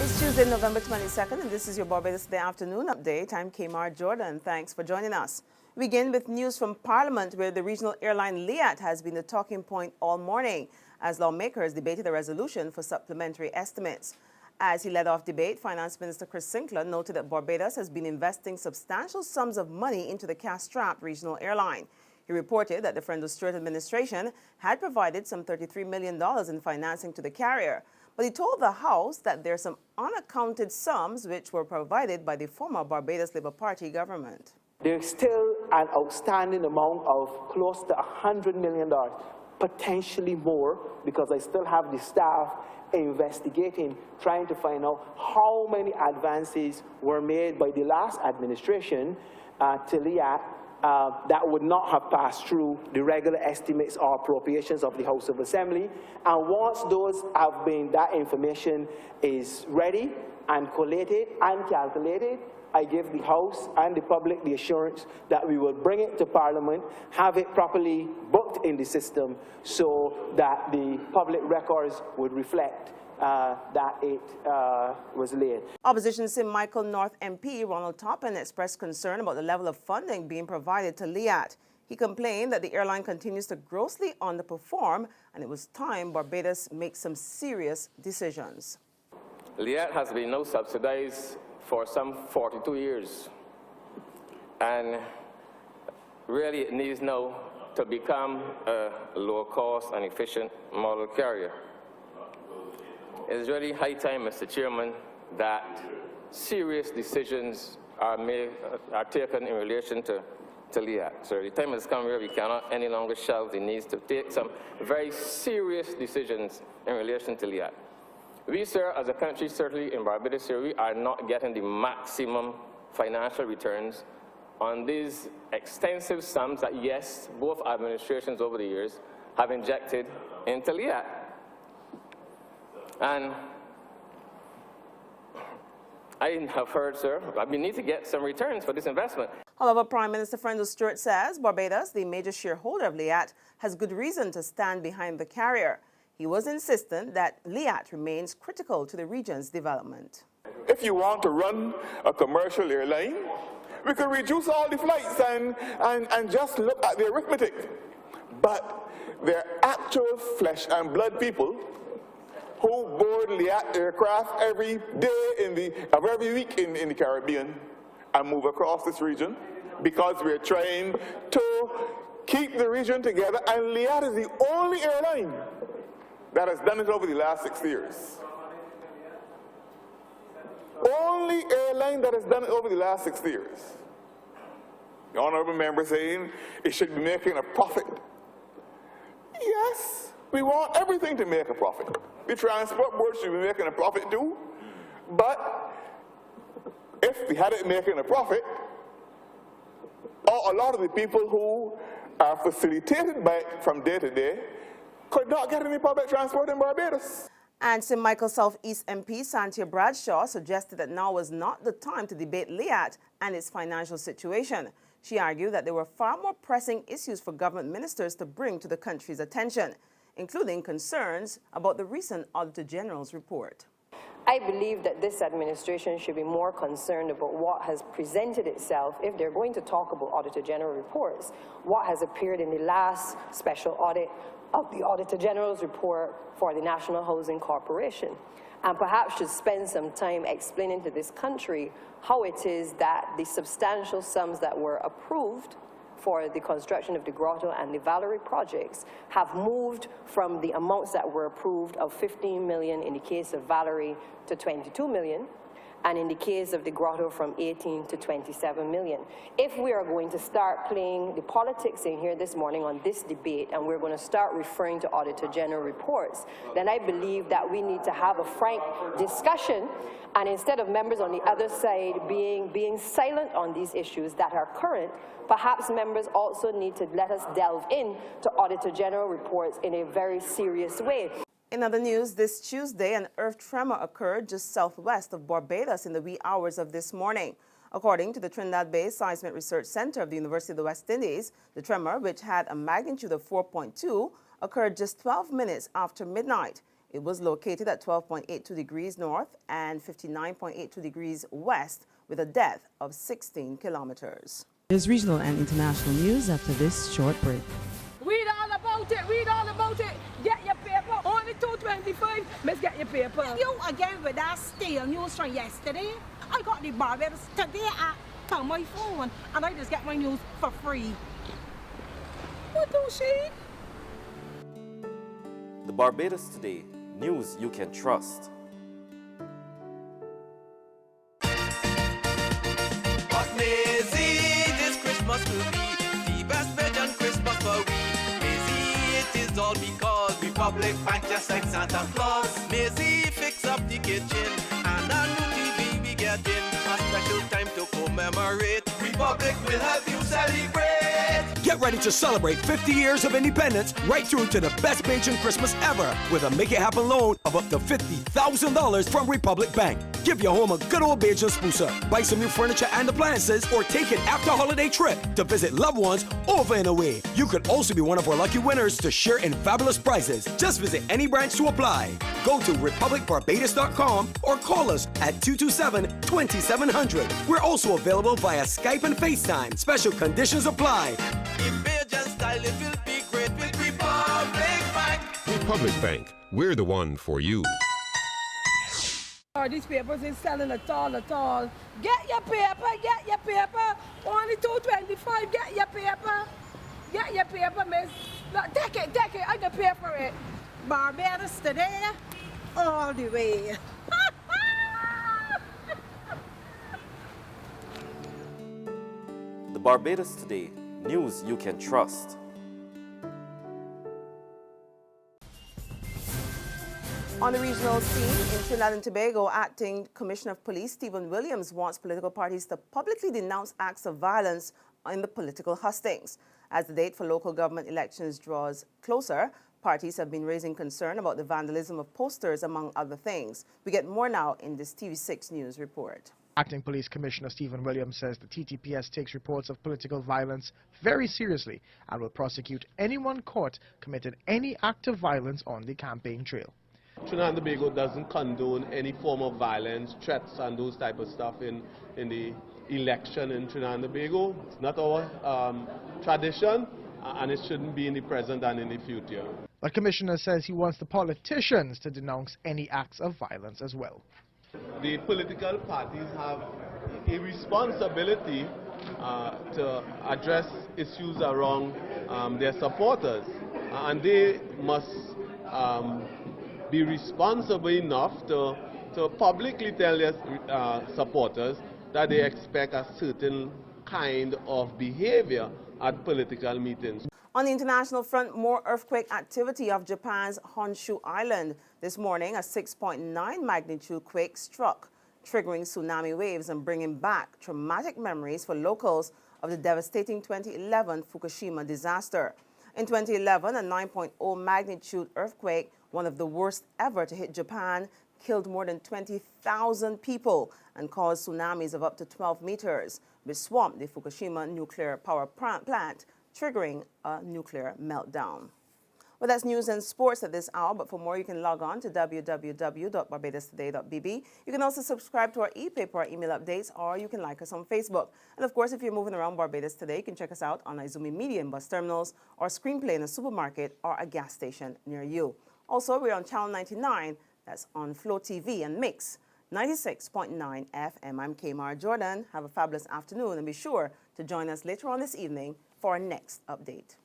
It's Tuesday, November 22nd, and this is your Barbados Day afternoon update. I'm Kamar Jordan. Thanks for joining us. We begin with news from Parliament, where the regional airline LIAT has been the talking point all morning as lawmakers debated a resolution for supplementary estimates. As he led off debate, Finance Minister Chris Sinclair noted that Barbados has been investing substantial sums of money into the cash-strapped regional airline. He reported that the Friend Stewart administration had provided some $33 million in financing to the carrier, but he told the House that there are some unaccounted sums which were provided by the former Barbados Labour Party government. There's still an outstanding amount of close to $100 million, potentially more, because I still have the staff investigating, trying to find out how many advances were made by the last administration to LIAT that would not have passed through the regular estimates or appropriations of the House of Assembly. And once those have been, that information is ready and collated and calculated, I give the House and the public the assurance that we will bring it to Parliament, have it properly booked in the system so that the public records would reflect that it was laid. Opposition St. Michael North MP Ronald Toppin expressed concern about the level of funding being provided to LIAT. He complained that the airline continues to grossly underperform, and it was time Barbados make some serious decisions. LIAT has been now subsidized for some 42 years, and really it needs now to become a low-cost and efficient model carrier. It's really high time, Mr. Chairman, that serious decisions are taken in relation to LIAT. So the time has come where we cannot any longer shelve the needs to take some very serious decisions in relation to LIAT. We, sir, as a country, certainly in Barbados, sir, we are not getting the maximum financial returns on these extensive sums that, yes, both administrations over the years have injected into LIAT. And I have heard, sir, we need to get some returns for this investment. However, Prime Minister Friend Stewart says Barbados, the major shareholder of LIAT, has good reason to stand behind the carrier. He was insistent that LIAT remains critical to the region's development. If you want to run a commercial airline, we could reduce all the flights and just look at the arithmetic. But they're actual flesh and blood people who board LIAT aircraft every day every week in the Caribbean and move across this region because we're trying to keep the region together, and LIAT is the only airline that has done it over the last 6 years. Only airline that has done it over the last 6 years. The honorable member saying it should be making a profit. Yes, we want everything to make a profit. The transport board should be making a profit too, but if we had it making a profit, a lot of the people who are facilitated by it from day to day could not get any public transport in Barbados. And St. Michael South East MP Santia Bradshaw suggested that now was not the time to debate LIAT and its financial situation. She argued that there were far more pressing issues for government ministers to bring to the country's attention, including concerns about the recent Auditor General's report. I believe that this administration should be more concerned about what has presented itself, if they're going to talk about Auditor General reports, what has appeared in the last special audit of the Auditor General's report for the National Housing Corporation, and perhaps should spend some time explaining to this country how it is that the substantial sums that were approved for the construction of the Grotto and the Valerie projects have moved from the amounts that were approved of $15 million in the case of Valerie to $22 million, and in the case of the Grotto from 18 to 27 million. If we are going to start playing the politics in here this morning on this debate, and we're going to start referring to Auditor General reports, then I believe that we need to have a frank discussion, and instead of members on the other side being silent on these issues that are current, perhaps members also need to let us delve into Auditor General reports in a very serious way. In other news, this Tuesday, an earth tremor occurred just southwest of Barbados in the wee hours of this morning. According to the Trinidad-based Seismic Research Center of the University of the West Indies, the tremor, which had a magnitude of 4.2, occurred just 12 minutes after midnight. It was located at 12.82 degrees north and 59.82 degrees west with a depth of 16 kilometers. There's regional and international news after this short break. Read all about it, read all about it. Get your paper, only $2.25, let's get your paper. You again with that stale news from yesterday. I got the Barbados Today app on my phone and I just get my news for free. What do she? The Barbados Today, news you can trust. But Maisie, this Christmas will be the best Belgian Christmas for we. Maisie, it is all because Republic Bank just like Santa Claus. Maisie, fix up the kitchen and a new TV we getting. A special time to commemorate. Republic will help you celebrate. Get ready to celebrate 50 years of independence right through to the best Bajan Christmas ever with a Make It Happen loan of up to $50,000 from Republic Bank. Give your home a good old Bajan spooser, buy some new furniture and appliances, or take an after-holiday trip to visit loved ones over and away. You could also be one of our lucky winners to share in fabulous prizes. Just visit any branch to apply. Go to republicbarbados.com or call us at 227-2700. We're also available via Skype and FaceTime. Special conditions apply. In Bajan style, it will be great with Republic Bank. Republic Bank, we're the one for you. These papers is selling at all. Get your paper. Only $2.25, get your paper. Get your paper, miss. Look, take it, I can pay for it. Barbados Today all the way. The Barbados Today, news you can trust. On the regional scene in Trinidad and Tobago, Acting Commissioner of Police Stephen Williams wants political parties to publicly denounce acts of violence in the political hustings. As the date for local government elections draws closer, parties have been raising concern about the vandalism of posters, among other things. We get more now in this TV6 News report. Acting Police Commissioner Stephen Williams says the TTPS takes reports of political violence very seriously and will prosecute anyone caught committed any act of violence on the campaign trail. Trinidad and Tobago doesn't condone any form of violence, threats and those type of stuff in the election in Trinidad and Tobago. It's not our tradition and it shouldn't be in the present and in the future. But Commissioner says he wants the politicians to denounce any acts of violence as well. The political parties have a responsibility to address issues around their supporters and they must be responsible enough to publicly tell their supporters that they expect a certain kind of behavior at political meetings. On the international front, more earthquake activity off Japan's Honshu Island. This morning, a 6.9 magnitude quake struck, triggering tsunami waves and bringing back traumatic memories for locals of the devastating 2011 Fukushima disaster. In 2011, a 9.0 magnitude earthquake, one of the worst ever to hit Japan, killed more than 20,000 people and caused tsunamis of up to 12 meters, which swamped the Fukushima nuclear power plant, triggering a nuclear meltdown. Well, that's news and sports at this hour, but for more, you can log on to www.barbadostoday.bb. You can also subscribe to our e-paper, our email updates, or you can like us on Facebook. And of course, if you're moving around Barbados today, you can check us out on Izumi Media and bus terminals, or Screenplay in a supermarket or a gas station near you. Also, we're on Channel 99, that's on Flow TV and Mix 96.9 FM. I'm Kamar Jordan. Have a fabulous afternoon and be sure to join us later on this evening for our next update.